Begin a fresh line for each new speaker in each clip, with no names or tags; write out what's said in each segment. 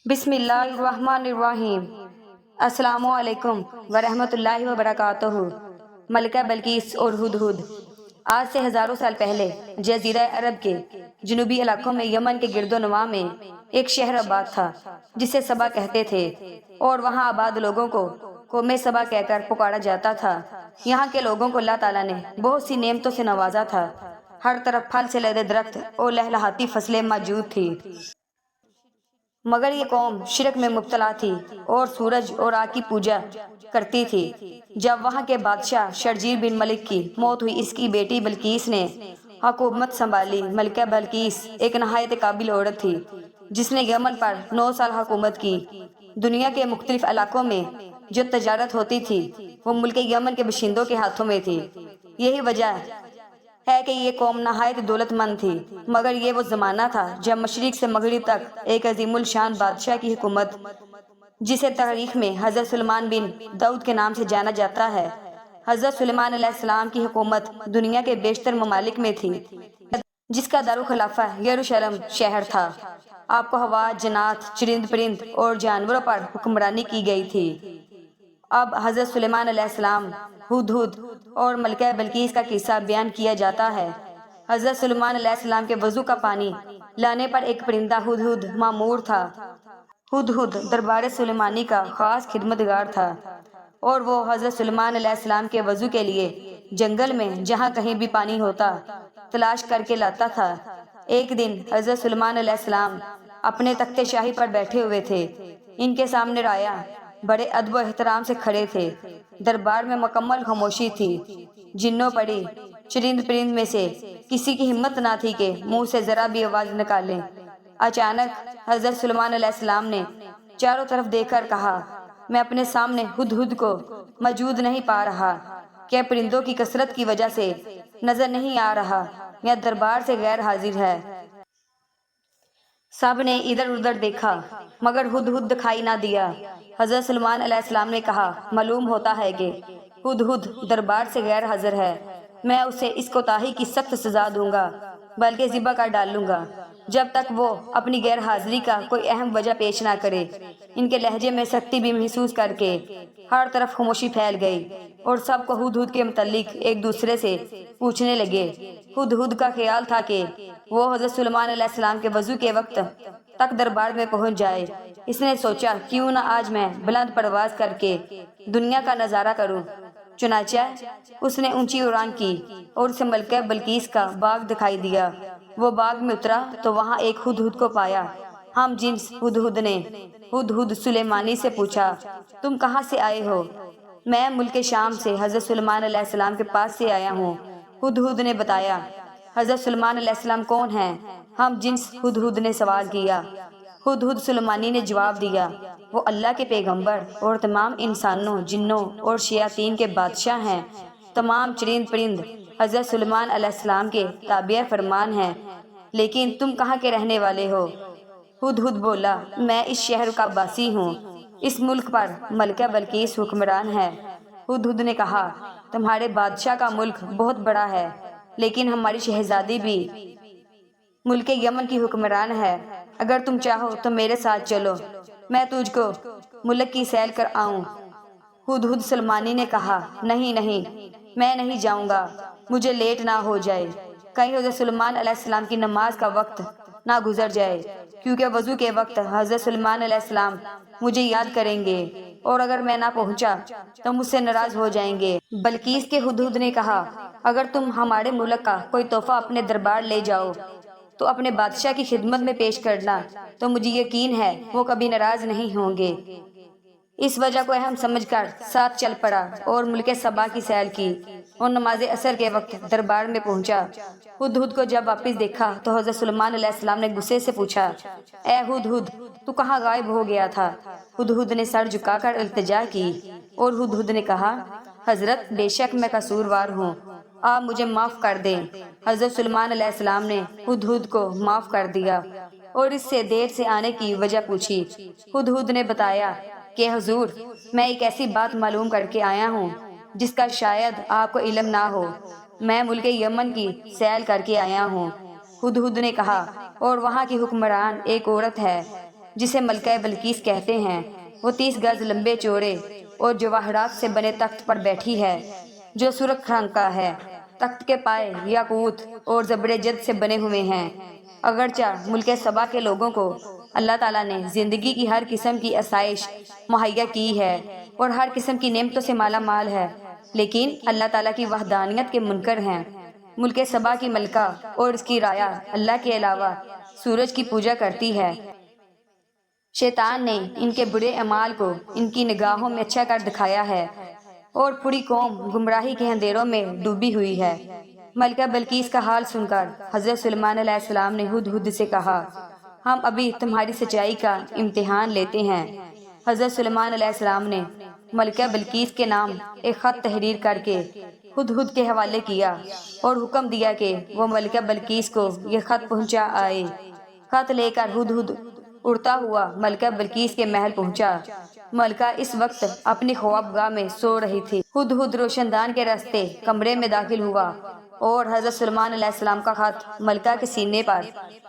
بسم اللہ الرحمن الرحیم۔ السلام علیکم ورحمۃ اللہ وبرکاتہ۔ ملکہ بلقیس اور ہدہد۔ آج سے ہزاروں سال پہلے جزیرہ عرب کے جنوبی علاقوں میں یمن کے گرد و نواح میں ایک شہر آباد تھا جسے سبا کہتے تھے، اور وہاں آباد لوگوں کو قوم سبا کہہ کر پکارا جاتا تھا۔ یہاں کے لوگوں کو اللہ تعالیٰ نے بہت سی نعمتوں سے نوازا تھا۔ ہر طرف پھل سے لدے درخت اور لہلہاتی فصلیں موجود تھی، مگر یہ قوم شرک میں مبتلا تھی اور سورج اور آگ کی پوجا کرتی تھی۔ جب وہاں کے بادشاہ شرجیل بن ملک کی موت ہوئی، اس کی بیٹی بلقیس نے حکومت سنبھالی۔ ملکہ بلقیس ایک نہایت قابل عورت تھی جس نے یمن پر 9 سال حکومت کی۔ دنیا کے مختلف علاقوں میں جو تجارت ہوتی تھی وہ ملک یمن کے باشندوں کے ہاتھوں میں تھی۔ یہی وجہ ہے کہ یہ قوم نہایت دولت مند تھی، مگر یہ وہ زمانہ تھا جب مشرق سے مغرب تک ایک عظیم الشان بادشاہ کی حکومت، جسے تاریخ میں حضرت سلیمان بن داؤد کے نام سے جانا جاتا ہے۔ حضرت سلیمان علیہ السلام کی حکومت دنیا کے بیشتر ممالک میں تھی، جس کا دارالخلافہ یروشلم شہر تھا۔ آپ کو ہوا، جنات، چرند پرند اور جانوروں پر حکمرانی کی گئی تھی۔ اب حضرت سلیمان علیہ السلام، ہدہد اور ملکہ بلقیس کا قصہ بیان کیا جاتا ہے۔ حضرت سلیمان علیہ السلام کے وضو کا پانی لانے پر ایک پرندہ ہدہد مامور تھا۔ ہدہد دربار سلیمانی کا خاص خدمتگار تھا، اور وہ حضرت سلیمان علیہ السلام کے وضو کے لیے جنگل میں جہاں کہیں بھی پانی ہوتا تلاش کر کے لاتا تھا۔ ایک دن حضرت سلیمان علیہ السلام اپنے تخت شاہی پر بیٹھے ہوئے تھے۔ ان کے سامنے رایا بڑے ادب و احترام سے کھڑے تھے۔ دربار میں مکمل خاموشی تھی۔ جنوں پری، چرند پرند میں سے کسی کی ہمت نہ تھی کہ منہ سے ذرا بھی آواز نکالیں۔ اچانک حضرت سلیمان علیہ السلام نے چاروں طرف دیکھ کر کہا، میں اپنے سامنے ہدہد کو موجود نہیں پا رہا۔ کیا پرندوں کی کثرت کی وجہ سے نظر نہیں آ رہا یا دربار سے غیر حاضر ہے؟ سب نے ادھر ادھر دیکھا مگر ہدہد دکھائی نہ دیا۔ حضرت سلیمان علیہ السلام نے کہا، معلوم ہوتا ہے کہ ہدہد دربار سے غیر حاضر ہے۔ میں اسے اس کوتاہی کی سخت سزا دوں گا، بلکہ ذبح کر ڈالوں گا جب تک وہ اپنی غیر حاضری کا کوئی اہم وجہ پیش نہ کرے۔ ان کے لہجے میں سختی بھی محسوس کر کے ہر طرف خاموشی پھیل گئی، اور سب کو ہدہد کے متعلق ایک دوسرے سے پوچھنے لگے۔ ہدہد کا خیال تھا کہ وہ حضرت سلیمان علیہ السلام کے وضو کے وقت تک دربار میں پہنچ جائے۔ اس نے سوچا، کیوں نہ آج میں بلند پرواز کر کے دنیا کا نظارہ کروں۔ چنانچہ اس نے اونچی اڑان کی اور اسے ملکہ بلقیس کا باغ دکھائی دیا۔ وہ باغ میں اترا تو وہاں ایک ہدہد کو پایا۔ ہم جنس ہدہد نے ہدہد سلیمانی سے پوچھا، تم کہاں سے آئے ہو؟ میں ملک شام سے حضرت سلیمان علیہ السلام کے پاس سے آیا ہوں، ہدہد نے بتایا۔ حضرت سلیمان علیہ السلام کون ہیں؟ ہم جنس ہدہد نے سوال کیا۔ ہدہد سلیمانی نے جواب دیا، وہ اللہ کے پیغمبر اور تمام انسانوں، جنوں اور شیاطین کے بادشاہ ہیں۔ تمام چرند پرند حضرت سلیمان علیہ السلام کے تابع فرمان ہیں۔ لیکن تم کہاں کے رہنے والے ہو؟ ہدہد بولا، میں اس شہر کا باسی ہوں، اس ملک پر ملکہ بلقیس حکمران ہے۔ ہدہد نے کہا، تمہارے بادشاہ کا ملک بہت بڑا ہے، لیکن ہماری شہزادی بھی ملک یمن کی حکمران ہے۔ اگر تم چاہو تو میرے ساتھ چلو، میں تجھ کو ملک کی سیر کر آؤں۔ ہدہد سلیمانی نے کہا، نہیں نہیں، میں نہیں جاؤں گا، مجھے لیٹ نہ ہو جائے، کہیں حضرت سلیمان علیہ السلام کی نماز کا وقت نہ گزر جائے، کیونکہ وضو کے وقت حضرت سلیمان علیہ السلام مجھے یاد کریں گے، اور اگر میں نہ پہنچا تو مجھ سے ناراض ہو جائیں گے۔ بلقیس کے ہدہد نے کہا، اگر تم ہمارے ملک کا کوئی تحفہ اپنے دربار لے جاؤ تو اپنے بادشاہ کی خدمت میں پیش کرنا، تو مجھے یقین ہے وہ کبھی ناراض نہیں ہوں گے۔ اس وجہ کو اہم سمجھ کر ساتھ چل پڑا اور ملک سبا کی سیر کی، اور نماز عصر کے وقت دربار میں پہنچا۔ ہدہد کو جب واپس دیکھا تو حضرت سلیمان علیہ السلام نے غصے سے پوچھا، اے ہدہد، تو کہاں غائب ہو گیا تھا؟ ہدہد نے سر جھکا کر التجا کی، اور ہدہد نے کہا، حضرت، بے شک میں قصوروار ہوں، آپ مجھے معاف کر دیں۔ حضرت سلیمان علیہ السلام نے ہدہد کو معاف کر دیا اور اس سے دیر سے آنے کی وجہ پوچھی۔ ہدہد نے بتایا کہ حضور، میں ایک ایسی بات معلوم کر کے آیا ہوں جس کا شاید آپ کو علم نہ ہو۔ میں ملک یمن کی سیر کر کے آیا ہوں۔ ہدہد نے کہا، اور وہاں کی حکمران ایک عورت ہے، جسے ملکہ بلقیس کہتے ہیں، وہ 30 گز لمبے چوڑے اور جواہرات سے بنے تخت پر بیٹھی ہے جو سرخ رنگ کا ہے۔ تخت کے پائے یاقوت اور زبر جد سے بنے ہوئے ہیں۔ اگرچہ ملک سبا کے لوگوں کو اللہ تعالیٰ نے زندگی کی ہر قسم کی آسائش مہیا کی ہے اور ہر قسم کی نعمتوں سے مالا مال ہے، لیکن اللہ تعالیٰ کی وحدانیت کے منکر ہیں۔ ملک سبا کی ملکہ اور اس کی رایا اللہ کے علاوہ سورج کی پوجا کرتی ہے۔ شیطان نے ان کے برے اعمال کو ان کی نگاہوں میں اچھا کر دکھایا ہے اور پوری قوم گمراہی کے اندھیروں میں ڈوبی ہوئی ہے۔ ملکہ بلقیس کا حال سن کر حضرت سلیمان علیہ السلام نے ہدہد سے کہا، ہم ابھی تمہاری سچائی کا امتحان لیتے ہیں۔ حضرت سلیمان علیہ السلام نے ملکہ بلقیس کے نام ایک خط تحریر کر کے ہدہد کے حوالے کیا اور حکم دیا کہ وہ ملکہ بلقیس کو یہ خط پہنچا آئے۔ خط لے کر ہدہد اڑتا ہوا ملکہ بلقیس کے محل پہنچا۔ ملکہ اس وقت اپنی خوابگاہ میں سو رہی تھی۔ ہدہد روشن دان کے راستے کمرے میں داخل ہوا اور حضرت سلیمان علیہ السلام کا خط ملکہ کے سینے پر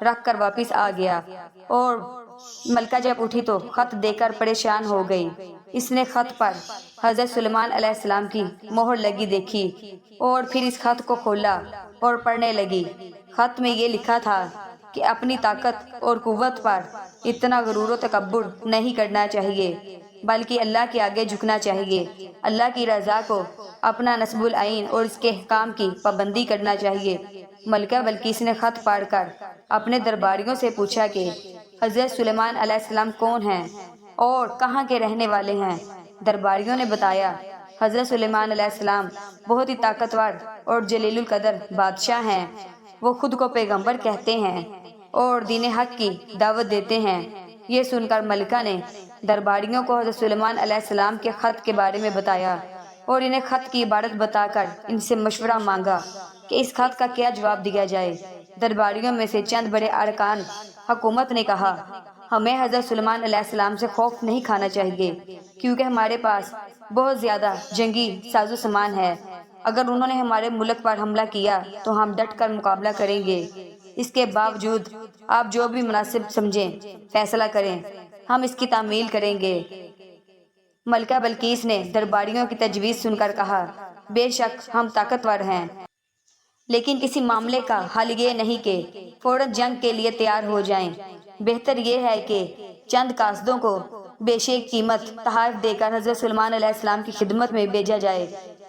رکھ کر واپس آ گیا، اور ملکہ جب اٹھی تو خط دیکھ کر پریشان ہو گئی۔ اس نے خط پر حضرت سلیمان علیہ السلام کی مہر لگی دیکھی اور پھر اس خط کو کھولا اور پڑھنے لگی۔ خط میں یہ لکھا تھا کہ اپنی طاقت اور قوت پر اتنا غرور و تکبر نہیں کرنا چاہیے، بلکہ اللہ کے آگے جھکنا چاہیے۔ اللہ کی رضا کو اپنا نصب العین اور اس کے احکام کی پابندی کرنا چاہیے۔ ملکہ بلقیس نے خط پڑھ کر اپنے درباریوں سے پوچھا کہ حضرت سلیمان علیہ السلام کون ہیں اور کہاں کے رہنے والے ہیں۔ درباریوں نے بتایا، حضرت سلیمان علیہ السلام بہت ہی طاقتور اور جلیل القدر بادشاہ ہیں۔ وہ خود کو پیغمبر کہتے ہیں اور دین حق کی دعوت دیتے ہیں۔ یہ سن کر ملکہ نے درباریوں کو حضرت سلیمان علیہ السلام کے خط کے بارے میں بتایا اور انہیں خط کی عبارت بتا کر ان سے مشورہ مانگا کہ اس خط کا کیا جواب دیا جائے۔ درباریوں میں سے چند بڑے ارکان حکومت نے کہا، ہمیں حضرت سلیمان علیہ السلام سے خوف نہیں کھانا چاہیے، کیونکہ ہمارے پاس بہت زیادہ جنگی ساز و سامان ہے۔ اگر انہوں نے ہمارے ملک پر حملہ کیا تو ہم ڈٹ کر مقابلہ کریں گے۔ اس کے باوجود آپ جو بھی مناسب سمجھیں فیصلہ کریں، ہم اس کی تعمیل کریں گے۔ ملکہ بلقیس نے درباریوں کی تجویز سن کر کہا، بے شک ہم طاقتور ہیں، لیکن کسی معاملے کا حل یہ نہیں کہ فوراً جنگ کے لیے تیار ہو جائیں۔ بہتر یہ ہے کہ چند قاصدوں کو بیشے قیمت تحائف دے کر حضرت سلیمان علیہ السلام کی خدمت میں بھیجا جائے۔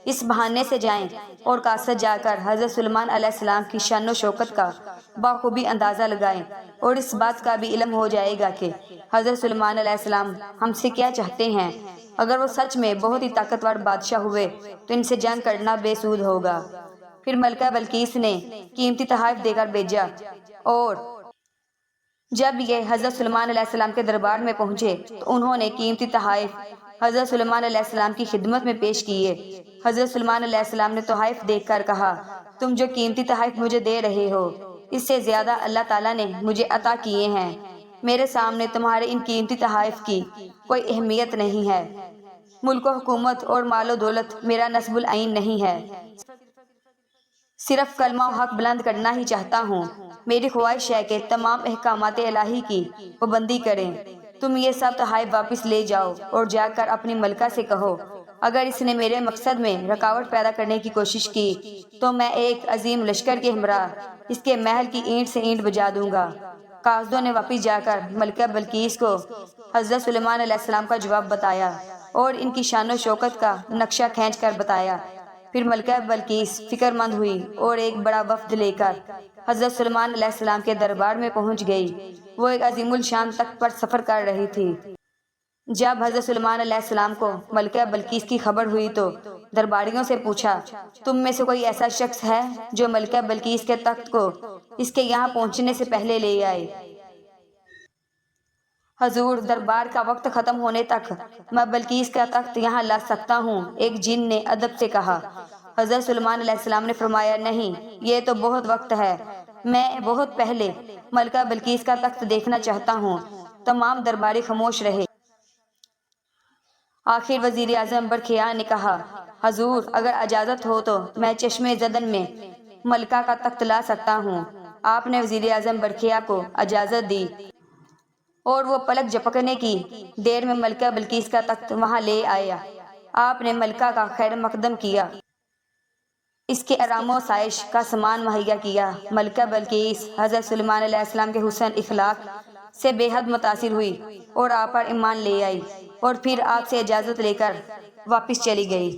اس بہانے سے جائیں اور قاصد جا کر حضرت سلیمان علیہ السلام کی شان و شوکت کا بخوبی اندازہ لگائیں، اور اس بات کا بھی علم ہو جائے گا کہ حضرت سلیمان علیہ السلام ہم سے کیا چاہتے ہیں۔ اگر وہ سچ میں بہت ہی طاقتور بادشاہ ہوئے تو ان سے جنگ کرنا بے سود ہوگا۔ پھر ملکہ بلقیس نے قیمتی تحائف دے کر بھیجا، اور جب یہ حضرت سلیمان علیہ السلام کے دربار میں پہنچے تو انہوں نے قیمتی تحائف حضرت سلیمان علیہ السلام کی خدمت میں پیش کیے۔ حضرت سلیمان علیہ السلام نے تحائف دیکھ کر کہا، تم جو قیمتی تحائف مجھے دے رہے ہو، اس سے زیادہ اللہ تعالیٰ نے مجھے عطا کیے ہیں۔ میرے سامنے تمہارے ان قیمتی تحائف کی کوئی اہمیت نہیں ہے۔ ملک و حکومت اور مال و دولت میرا نصب العین نہیں ہے، صرف کلمہ و حق بلند کرنا ہی چاہتا ہوں۔ میری خواہش ہے کہ تمام احکامات الہی کی پابندی کریں۔ تم یہ سب تحائف واپس لے جاؤ اور جا کر اپنی ملکہ سے کہو، اگر اس نے میرے مقصد میں رکاوٹ پیدا کرنے کی کوشش کی تو میں ایک عظیم لشکر کے ہمراہ اس کے محل کی اینٹ سے اینٹ بجا دوں گا۔ قاصدوں نے واپس جا کر ملکہ بلقیس کو حضرت سلیمان علیہ السلام کا جواب بتایا اور ان کی شان و شوکت کا نقشہ کھینچ کر بتایا۔ پھر ملکہ بلقیس فکر مند ہوئی اور ایک بڑا وفد لے کر حضرت سلیمان علیہ السلام کے دربار میں پہنچ گئی۔ وہ ایک عظیم الشان تخت پر سفر کر رہی تھی۔ جب حضرت سلیمان علیہ السلام کو ملکہ بلقیس کی خبر ہوئی تو درباریوں سے پوچھا، تم میں سے کوئی ایسا شخص ہے جو ملکہ بلقیس کے تخت کو اس کے یہاں پہنچنے سے پہلے لے آئے؟ حضور، دربار کا وقت ختم ہونے تک میں بلقیس کا تخت یہاں لا سکتا ہوں، ایک جن نے ادب سے کہا۔ حضرت سلیمان علیہ السلام نے فرمایا، نہیں، یہ تو بہت وقت ہے، میں بہت پہلے ملکہ بلقیس کا تخت دیکھنا چاہتا ہوں۔ تمام درباری خاموش رہے۔ آخر وزیر اعظم برکھیا نے کہا، حضور، اگر اجازت ہو تو میں چشمے زدن میں ملکہ کا تخت لا سکتا ہوں۔ آپ نے وزیر اعظم برکھیا کو اجازت دی۔ اور وہ پلک جھپکنے کی دیر میں ملکہ بلقیس کا تخت وہاں لے آیا۔ آپ نے ملکہ کا خیر مقدم کیا، اس کے آرام و آسائش کا سامان مہیا کیا۔ ملکہ بلقیس حضرت سلیمان علیہ السلام کے حسن اخلاق سے بے حد متاثر ہوئی اور آپ پر ایمان لے آئی، اور پھر آپ سے اجازت لے کر واپس چلی گئی۔